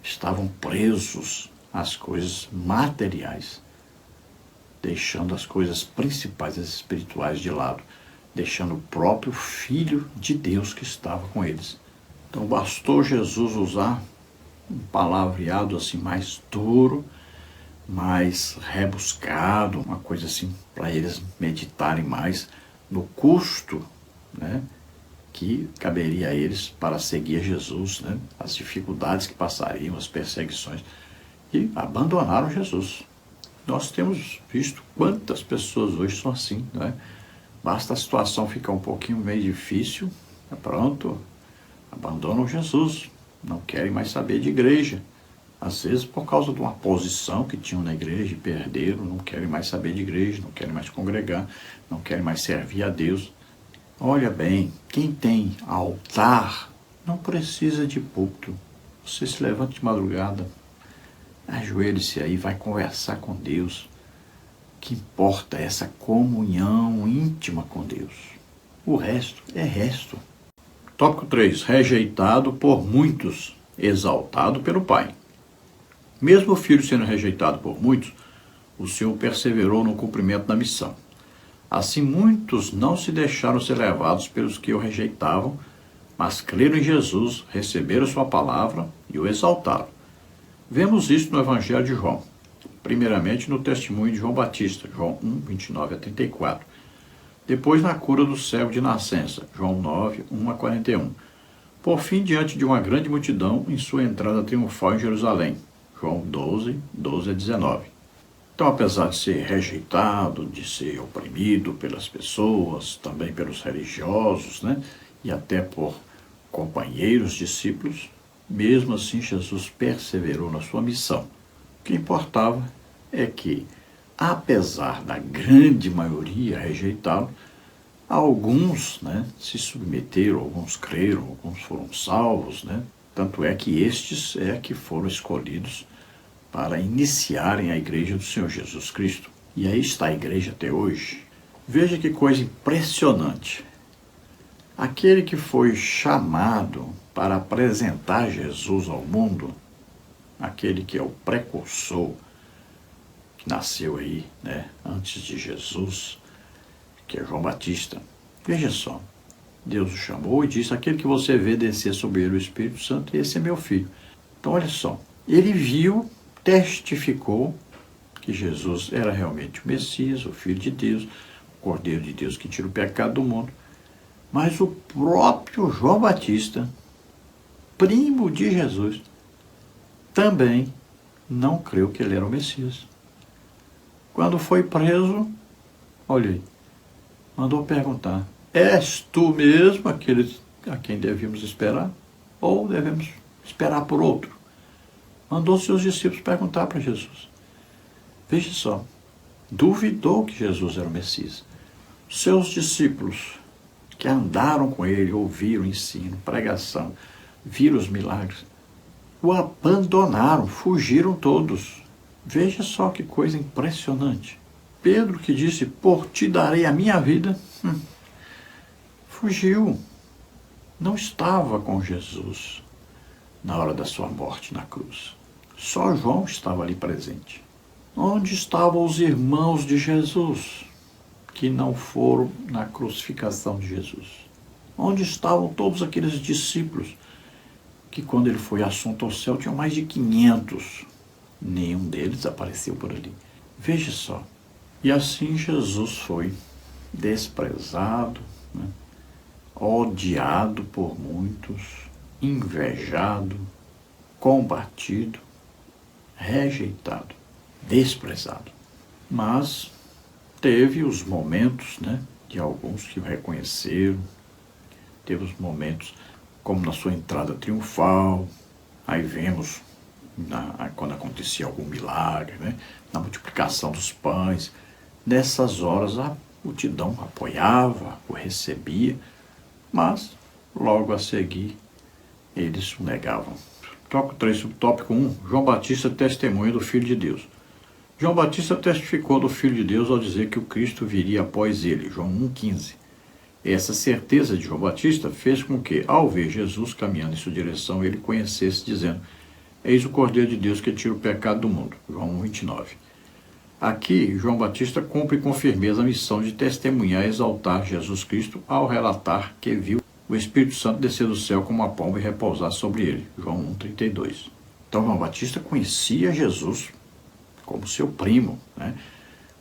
Estavam presos às coisas materiais, deixando as coisas principais, as espirituais, de lado, deixando o próprio Filho de Deus que estava com eles. Então, bastou Jesus usar um palavreado assim mais duro, mais rebuscado, uma coisa assim para eles meditarem mais no custo, né, que caberia a eles para seguir Jesus, né, as dificuldades que passariam, as perseguições, e abandonaram Jesus. Nós temos visto quantas pessoas hoje são assim, né? Basta a situação ficar um pouquinho meio difícil, pronto, abandonam Jesus, não querem mais saber de igreja. Às vezes por causa de uma posição que tinham na igreja e perderam, não querem mais saber de igreja, não querem mais congregar, não querem mais servir a Deus. Olha bem, quem tem altar não precisa de púlpito. Você se levanta de madrugada, ajoelhe-se aí, vai conversar com Deus. O que importa é essa comunhão íntima com Deus. O resto é resto. Tópico 3. Rejeitado por muitos, exaltado pelo Pai. Mesmo o Filho sendo rejeitado por muitos, o Senhor perseverou no cumprimento da missão. Assim, muitos não se deixaram ser levados pelos que o rejeitavam, mas creram em Jesus, receberam sua palavra e o exaltaram. Vemos isso no Evangelho de João. Primeiramente no testemunho de João Batista, João 1, 29 a 34. Depois na cura do cego de nascença, João 9, 1 a 41. Por fim, diante de uma grande multidão, em sua entrada triunfal em Jerusalém, João 12, 12 a 19. Então, apesar de ser rejeitado, de ser oprimido pelas pessoas, também pelos religiosos, né, e até por companheiros, discípulos, mesmo assim Jesus perseverou na sua missão. O que importava é que, apesar da grande maioria rejeitá-lo, alguns, né, se submeteram, alguns creram, alguns foram salvos, né? Tanto é que estes que foram escolhidos para iniciarem a igreja do Senhor Jesus Cristo. E aí está a igreja até hoje. Veja que coisa impressionante. Aquele que foi chamado para apresentar Jesus ao mundo, aquele que é o precursor, que nasceu aí, né, antes de Jesus, que é João Batista. Veja só, Deus o chamou e disse: aquele que você vê descer sobre ele o Espírito Santo, esse é meu filho. Então olha só, ele viu, testificou que Jesus era realmente o Messias, o Filho de Deus, o Cordeiro de Deus que tira o pecado do mundo. Mas o próprio João Batista, primo de Jesus, também não creu que ele era o Messias. Quando foi preso, olha aí, mandou perguntar: és tu mesmo aquele a quem devíamos esperar? Ou devemos esperar por outro? Mandou seus discípulos perguntar para Jesus. Veja só, duvidou que Jesus era o Messias. Seus discípulos, que andaram com ele, ouviram ensino, pregação, viram os milagres, o abandonaram, fugiram todos. Veja só que coisa impressionante. Pedro, que disse, por ti darei a minha vida, fugiu. Não estava com Jesus na hora da sua morte na cruz. Só João estava ali presente. Onde estavam os irmãos de Jesus que não foram na crucificação de Jesus? Onde estavam todos aqueles discípulos que, quando ele foi assunto ao céu, tinham mais de 500? Nenhum deles apareceu por ali. Veja só. E assim Jesus foi desprezado, né? Odiado por muitos, invejado, combatido, rejeitado, desprezado. Mas teve os momentos, né, de alguns que o reconheceram, teve os momentos como na sua entrada triunfal. Aí vemos quando acontecia algum milagre, né, na multiplicação dos pães. Nessas horas a multidão apoiava, o recebia, mas logo a seguir eles o negavam. Tópico 3, subtópico 1, João Batista testemunha do Filho de Deus. João Batista testificou do Filho de Deus ao dizer que o Cristo viria após ele, João 1,15. Essa certeza de João Batista fez com que, ao ver Jesus caminhando em sua direção, ele conhecesse, dizendo, eis o Cordeiro de Deus que tira o pecado do mundo, João 1,29. Aqui, João Batista cumpre com firmeza a missão de testemunhar e exaltar Jesus Cristo ao relatar que viu o Espírito Santo descer do céu como uma pomba e repousar sobre ele, João 1,32. Então, João Batista conhecia Jesus como seu primo, né?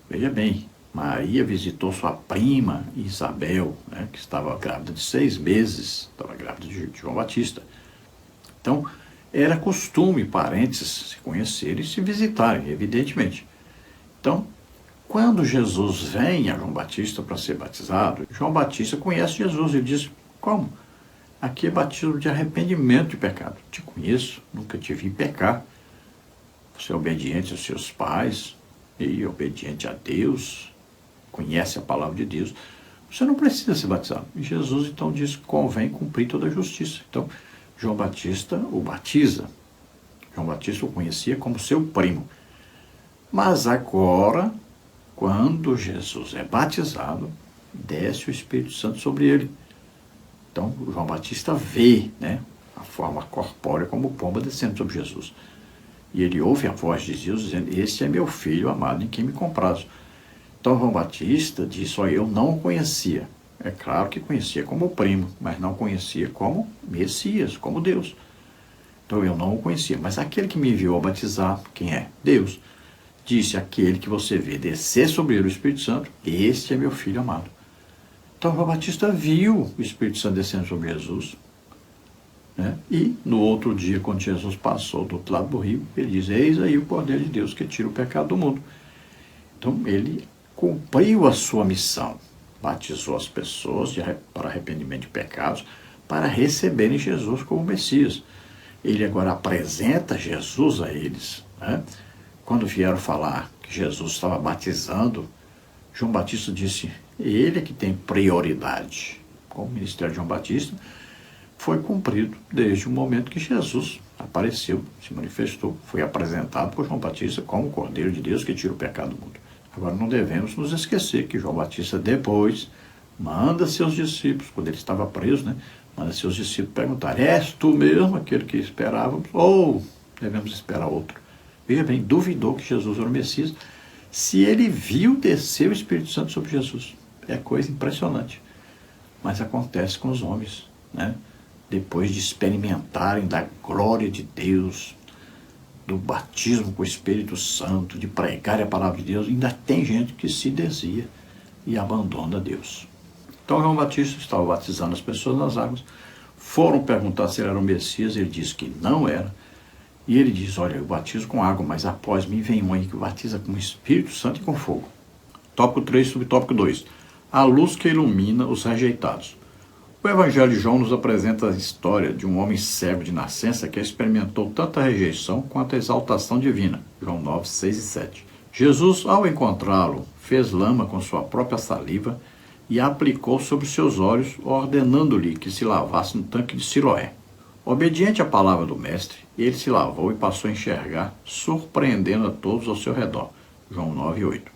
Veja bem, Maria visitou sua prima Isabel, né, que estava grávida de 6 meses, estava grávida de João Batista. Então, era costume parentes se conhecerem e se visitarem, evidentemente. Então, quando Jesus vem a João Batista para ser batizado, João Batista conhece Jesus e diz, como? Aqui é batismo de arrependimento de pecado. Te conheço, nunca te vi pecar. Você é obediente aos seus pais e obediente a Deus, conhece a palavra de Deus. Você não precisa ser batizado. E Jesus então diz, convém cumprir toda a justiça. Então, João Batista o batiza. João Batista o conhecia como seu primo. Mas agora, quando Jesus é batizado, desce o Espírito Santo sobre ele. Então, João Batista vê, né, a forma corpórea como pomba descendo sobre Jesus. E ele ouve a voz de Deus dizendo, este é meu filho amado em quem me comprazo. Então, João Batista disse, eu não o conhecia. É claro que conhecia como primo, mas não conhecia como Messias, como Deus. Então, eu não o conhecia. Mas aquele que me enviou a batizar, quem é? Deus. Disse, aquele que você vê descer sobre ele o Espírito Santo, este é meu filho amado. Então, João Batista viu o Espírito Santo descendo sobre Jesus, né? E no outro dia, quando Jesus passou do outro lado do rio, ele diz, eis aí o Cordeiro de Deus que tira o pecado do mundo. Então, ele cumpriu a sua missão, batizou as pessoas para arrependimento de pecados, para receberem Jesus como Messias. Ele agora apresenta Jesus a eles, né? Quando vieram falar que Jesus estava batizando, João Batista disse, ele é que tem prioridade. O ministério de João Batista foi cumprido desde o momento que Jesus apareceu, se manifestou, foi apresentado por João Batista como o Cordeiro de Deus que tira o pecado do mundo. Agora não devemos nos esquecer que João Batista depois manda seus discípulos, quando ele estava preso, né, manda seus discípulos perguntar, és tu mesmo aquele que esperávamos ou devemos esperar outro? Veja bem, duvidou que Jesus era o Messias, se ele viu descer o Espírito Santo sobre Jesus. É coisa impressionante. Mas acontece com os homens, né? Depois de experimentarem da glória de Deus, do batismo com o Espírito Santo, de pregar a palavra de Deus, ainda tem gente que se desvia e abandona Deus. Então, João Batista estava batizando as pessoas nas águas, foram perguntar se ele era o Messias, ele disse que não era, e ele diz, olha, eu batizo com água, mas após mim vem um aí que batiza com o Espírito Santo e com fogo. Tópico 3, subtópico 2. A luz que ilumina os rejeitados. O Evangelho de João nos apresenta a história de um homem cego de nascença que experimentou tanta rejeição quanto a exaltação divina. João 9, 6 e 7. Jesus, ao encontrá-lo, fez lama com sua própria saliva e a aplicou sobre seus olhos, ordenando-lhe que se lavasse no tanque de Siloé. Obediente à palavra do mestre, ele se lavou e passou a enxergar, surpreendendo a todos ao seu redor. João 9:8.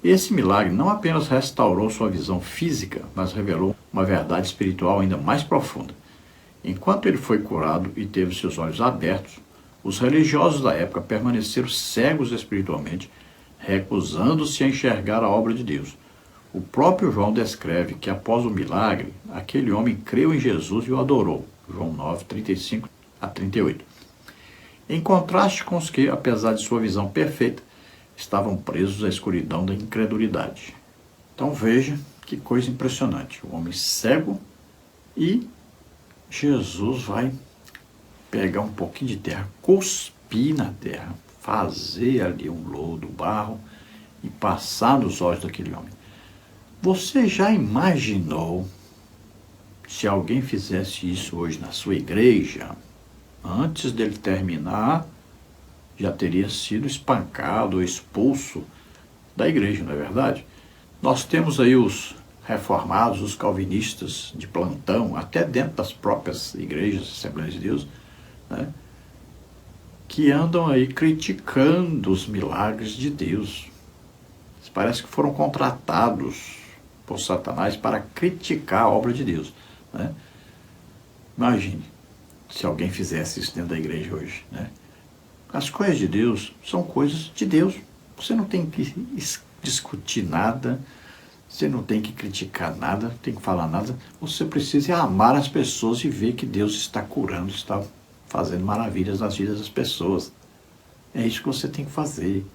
Esse milagre não apenas restaurou sua visão física, mas revelou uma verdade espiritual ainda mais profunda. Enquanto ele foi curado e teve seus olhos abertos, os religiosos da época permaneceram cegos espiritualmente, recusando-se a enxergar a obra de Deus. O próprio João descreve que após o milagre, aquele homem creu em Jesus e o adorou. João 9:35-38. Em contraste com os que, apesar de sua visão perfeita, estavam presos à escuridão da incredulidade. Então veja que coisa impressionante. O homem cego e Jesus vai pegar um pouquinho de terra, cuspir na terra, fazer ali um lodo, barro e passar nos olhos daquele homem. Você já imaginou se alguém fizesse isso hoje na sua igreja? Antes dele terminar, já teria sido espancado ou expulso da igreja, não é verdade? Nós temos aí os reformados, os calvinistas de plantão, até dentro das próprias igrejas, Assembleias de Deus, né, que andam aí criticando os milagres de Deus. Parece que foram contratados por Satanás para criticar a obra de Deus, né? Imagine se alguém fizesse isso dentro da igreja hoje, né? As coisas de Deus são coisas de Deus. Você não tem que discutir nada, você não tem que criticar nada, não tem que falar nada. Você precisa amar as pessoas e ver que Deus está curando, está fazendo maravilhas nas vidas das pessoas. É isso que você tem que fazer.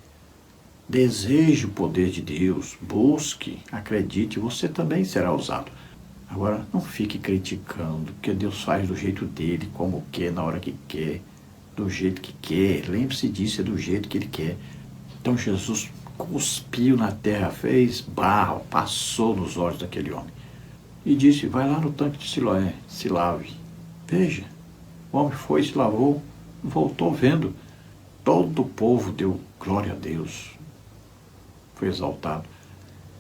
Deseje o poder de Deus, busque, acredite, você também será usado. Agora, não fique criticando, porque Deus faz do jeito dele, como quer, na hora que quer, do jeito que quer. Lembre-se disso, é do jeito que ele quer. Então Jesus cuspiu na terra, fez barro, passou nos olhos daquele homem e disse: vai lá no tanque de Siloé, se lave. Veja, o homem foi, se lavou, voltou vendo. Todo o povo deu glória a Deus, foi exaltado.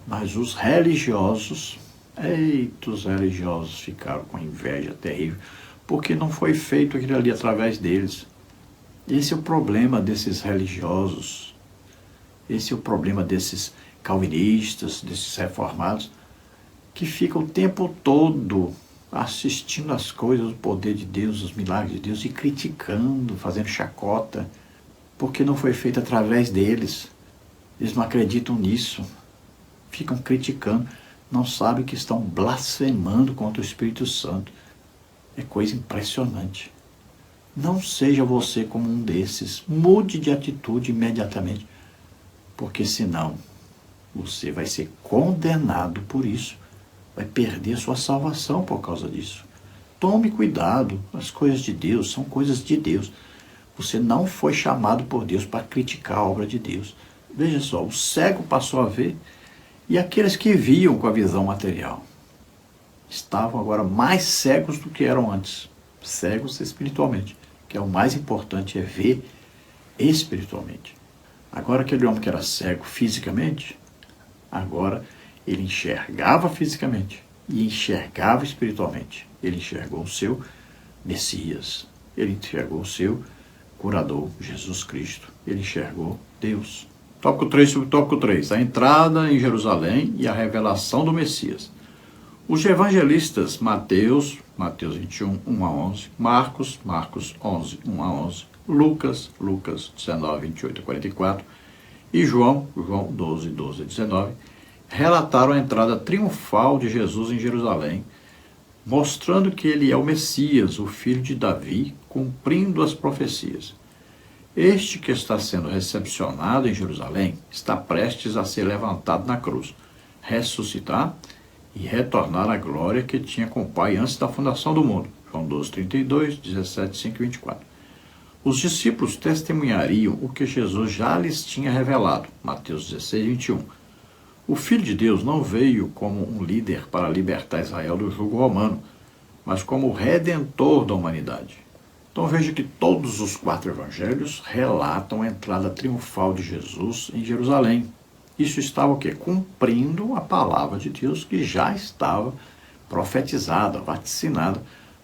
Mas os religiosos, os religiosos ficaram com inveja terrível, porque não foi feito aquilo ali através deles. Esse é o problema desses religiosos, esse é o problema desses calvinistas, desses reformados, que ficam o tempo todo assistindo as coisas, o poder de Deus, os milagres de Deus, e criticando, fazendo chacota, porque não foi feito através deles. Eles não acreditam nisso, ficam criticando, não sabem que estão blasfemando contra o Espírito Santo. É coisa impressionante. Não seja você como um desses. Mude de atitude imediatamente, porque senão você vai ser condenado por isso. Vai perder sua salvação por causa disso. Tome cuidado. As coisas de Deus são coisas de Deus. Você não foi chamado por Deus para criticar a obra de Deus. Veja só, o cego passou a ver, e aqueles que viam com a visão material estavam agora mais cegos do que eram antes. Cegos espiritualmente, que é o mais importante, é ver espiritualmente. Agora aquele homem que era cego fisicamente, agora ele enxergava fisicamente e enxergava espiritualmente. Ele enxergou o seu Messias, ele enxergou o seu curador, Jesus Cristo, ele enxergou Deus. Tópico 3 sobre tópico 3, a entrada em Jerusalém e a revelação do Messias. Os evangelistas Mateus 21, 1 a 11, Marcos 11, 1 a 11, Lucas 19, 28 a 44 e João 12, 12 a 19, relataram a entrada triunfal de Jesus em Jerusalém, mostrando que ele é o Messias, o filho de Davi, cumprindo as profecias. Este que está sendo recepcionado em Jerusalém está prestes a ser levantado na cruz, ressuscitar e retornar à glória que tinha com o Pai antes da fundação do mundo. João 12, 32, 17, 5 e 24. Os discípulos testemunhariam o que Jesus já lhes tinha revelado. Mateus 16, 21. O Filho de Deus não veio como um líder para libertar Israel do jugo romano, mas como o redentor da humanidade. Então veja que todos os 4 evangelhos relatam a entrada triunfal de Jesus em Jerusalém. Isso estava o quê? Cumprindo a palavra de Deus que já estava profetizada, vaticinada,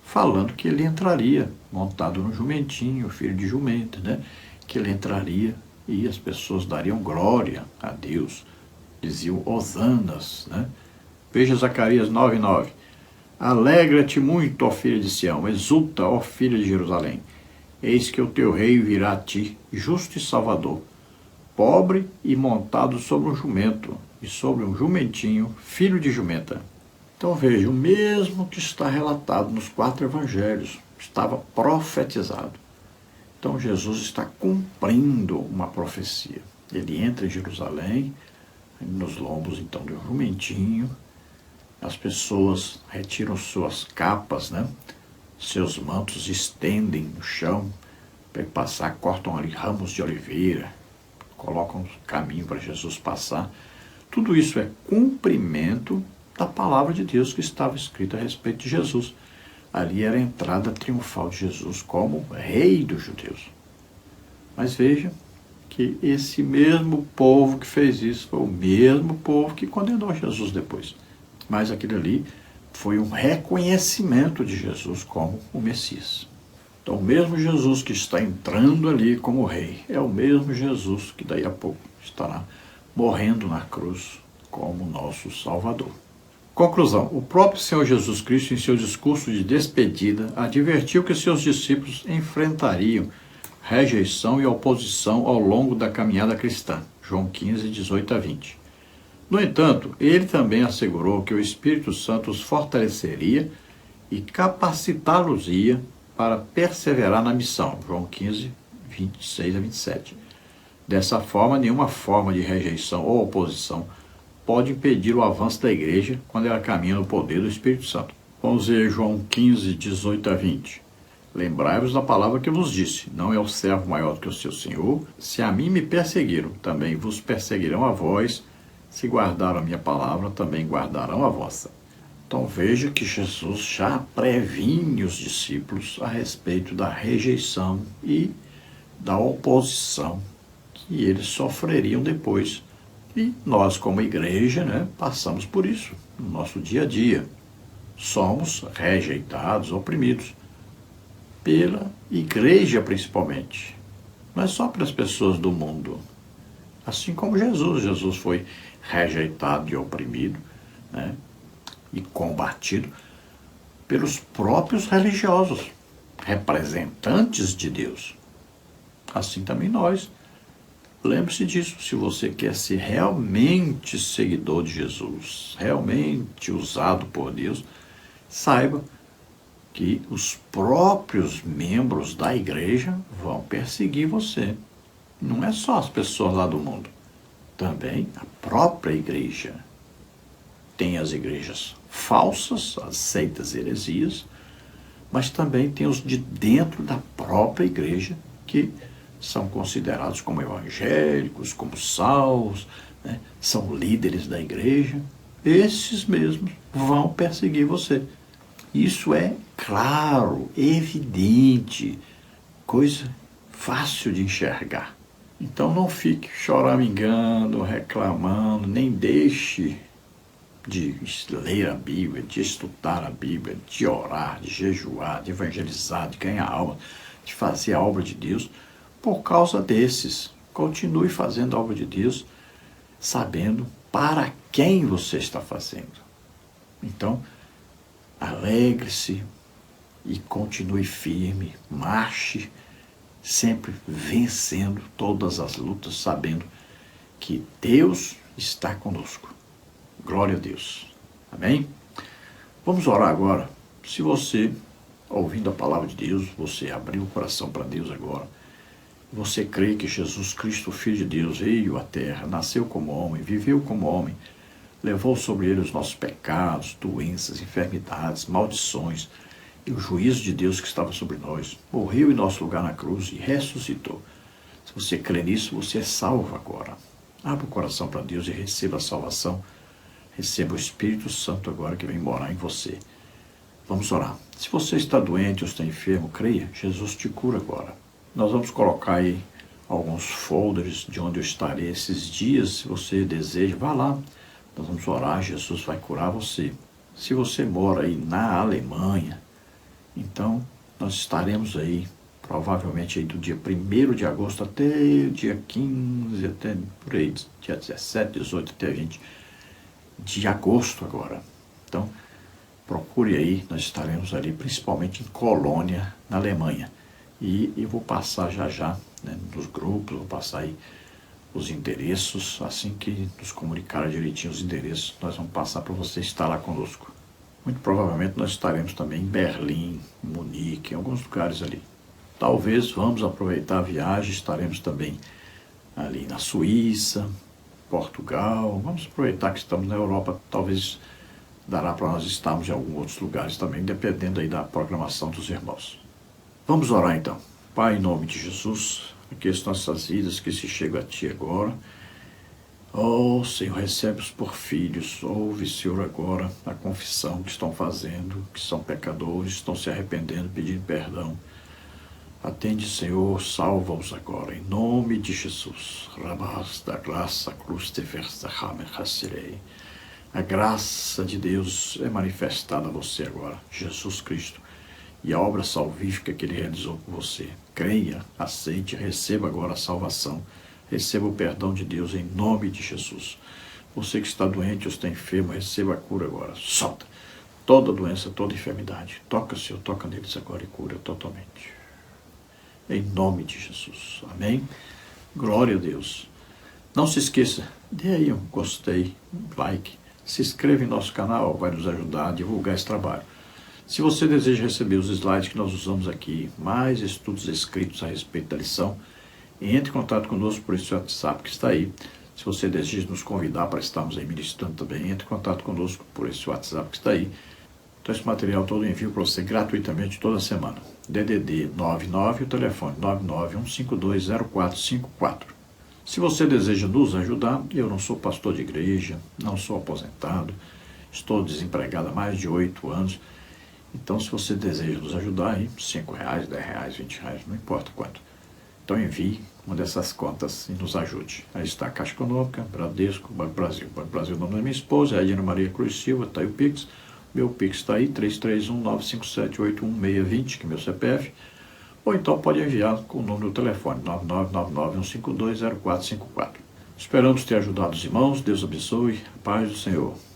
falando que ele entraria montado no jumentinho, filho de jumenta, né? Que ele entraria e as pessoas dariam glória a Deus, diziam hosanas, né? Veja Zacarias 9:9. Alegra-te muito, ó filha de Sião, exulta, ó filha de Jerusalém. Eis que o teu rei virá a ti, justo e salvador, pobre e montado sobre um jumento, e sobre um jumentinho, filho de jumenta. Então veja, o mesmo que está relatado nos 4 evangelhos, estava profetizado. Então Jesus está cumprindo uma profecia. Ele entra em Jerusalém, nos lombos então de um jumentinho, as pessoas retiram suas capas, né? Seus mantos estendem no chão para ele passar, cortam ali ramos de oliveira, colocam um caminho para Jesus passar. Tudo isso é cumprimento da palavra de Deus que estava escrita a respeito de Jesus. Ali era a entrada triunfal de Jesus como rei dos judeus. Mas veja que esse mesmo povo que fez isso foi o mesmo povo que condenou Jesus depois. Mas aquilo ali foi um reconhecimento de Jesus como o Messias. Então, o mesmo Jesus que está entrando ali como rei é o mesmo Jesus que daí a pouco estará morrendo na cruz como nosso Salvador. Conclusão. O próprio Senhor Jesus Cristo, em seu discurso de despedida, advertiu que seus discípulos enfrentariam rejeição e oposição ao longo da caminhada cristã. João 15, 18 a 20. No entanto, ele também assegurou que o Espírito Santo os fortaleceria e capacitá-los-ia para perseverar na missão. João 15, 26 a 27. Dessa forma, nenhuma forma de rejeição ou oposição pode impedir o avanço da igreja quando ela caminha no poder do Espírito Santo. Vamos ver João 15, 18 a 20. Lembrai-vos da palavra que vos disse, não é o servo maior do que o seu senhor. Se a mim me perseguiram, também vos perseguirão a vós. Se guardaram a minha palavra, também guardarão a vossa. Então veja que Jesus já previnha os discípulos a respeito da rejeição e da oposição que eles sofreriam depois. E nós, como igreja, né, passamos por isso no nosso dia a dia. Somos rejeitados, oprimidos pela igreja principalmente. Não é só pelas pessoas do mundo. Assim como Jesus foi rejeitado e oprimido, né, e combatido pelos próprios religiosos, representantes de Deus. Assim também nós. Lembre-se disso, se você quer ser realmente seguidor de Jesus, realmente usado por Deus, saiba que os próprios membros da igreja vão perseguir você. Não é só as pessoas lá do mundo, também a própria igreja. Tem as igrejas falsas, as seitas heresias, mas também tem os de dentro da própria igreja que são considerados como evangélicos, como salvos, né? São líderes da igreja. Esses mesmos vão perseguir você. Isso é claro, evidente, coisa fácil de enxergar. Então não fique choramingando, reclamando, nem deixe de ler a Bíblia, de estudar a Bíblia, de orar, de jejuar, de evangelizar, de ganhar alma, de fazer a obra de Deus. Por causa desses, continue fazendo a obra de Deus, sabendo para quem você está fazendo. Então, alegre-se e continue firme, marche, sempre vencendo todas as lutas, sabendo que Deus está conosco. Glória a Deus. Amém? Vamos orar agora. Se você, ouvindo a palavra de Deus, você abriu o coração para Deus agora, você crê que Jesus Cristo, Filho de Deus, veio à terra, nasceu como homem, viveu como homem, levou sobre ele os nossos pecados, doenças, enfermidades, maldições e o juízo de Deus que estava sobre nós, morreu em nosso lugar na cruz e ressuscitou. Se você crê nisso, você é salvo agora. Abra o coração para Deus e receba a salvação. Receba o Espírito Santo agora que vem morar em você. Vamos orar. Se você está doente ou está enfermo, creia, Jesus te cura agora. Nós vamos colocar aí alguns folders de onde eu estarei esses dias. Se você deseja, vá lá. Nós vamos orar, Jesus vai curar você. Se você mora aí na Alemanha, Então, nós estaremos aí, provavelmente aí do dia 1º de agosto até o dia 15, até por aí, dia 17, 18 até 20 de agosto agora. Então, procure aí, nós estaremos ali, principalmente em Colônia, na Alemanha. E eu vou passar já, né, nos grupos, vou passar aí os endereços, assim que nos comunicarem direitinho os endereços, nós vamos passar para você estar lá conosco. Muito provavelmente nós estaremos também em Berlim, Munique, em alguns lugares ali. Talvez vamos aproveitar a viagem, estaremos também ali na Suíça, Portugal. Vamos aproveitar que estamos na Europa, talvez dará para nós estarmos em alguns outros lugares também, dependendo aí da programação dos irmãos. Vamos orar então. Pai, em nome de Jesus, aquelas nossas vidas que se chegam a Ti agora. Oh, Senhor, recebe-os por filhos. Ouve, Senhor, agora a confissão que estão fazendo, que são pecadores, estão se arrependendo, pedindo perdão. Atende, Senhor, salva-os agora, em nome de Jesus. Rabas da graça, cruz te versa, hasirei. A graça de Deus é manifestada a você agora, Jesus Cristo, e a obra salvífica que Ele realizou por você. Creia, aceite, receba agora a salvação. Receba o perdão de Deus em nome de Jesus. Você que está doente ou está enfermo, receba a cura agora. Solta toda doença, toda enfermidade. Toca, Senhor, toca neles agora e cura totalmente. Em nome de Jesus. Amém? Glória a Deus. Não se esqueça, dê aí um gostei, um like. Se inscreva em nosso canal, vai nos ajudar a divulgar esse trabalho. Se você deseja receber os slides que nós usamos aqui, mais estudos escritos a respeito da lição, entre em contato conosco por esse WhatsApp que está aí. Se você deseja nos convidar para estarmos aí ministrando também, entre em contato conosco por esse WhatsApp que está aí. Então esse material todo eu envio para você gratuitamente toda semana. DDD 99, o telefone 991520454. Se você deseja nos ajudar, eu não sou pastor de igreja, não sou aposentado, estou desempregado há mais de 8 anos. Então se você deseja nos ajudar aí, R$5, R$10, R$20, não importa quanto. Então envie uma dessas contas e nos ajude. Aí está a Caixa Econômica, Bradesco, Banco Brasil. Banco Brasil, o nome da minha esposa, é Edna Maria Cruz Silva, está aí o Pix. Meu Pix está aí, 331-957-81620, que é meu CPF. Ou então pode enviar com o número do telefone, 99991520454. Esperamos ter ajudado os irmãos. Deus abençoe. A paz do Senhor.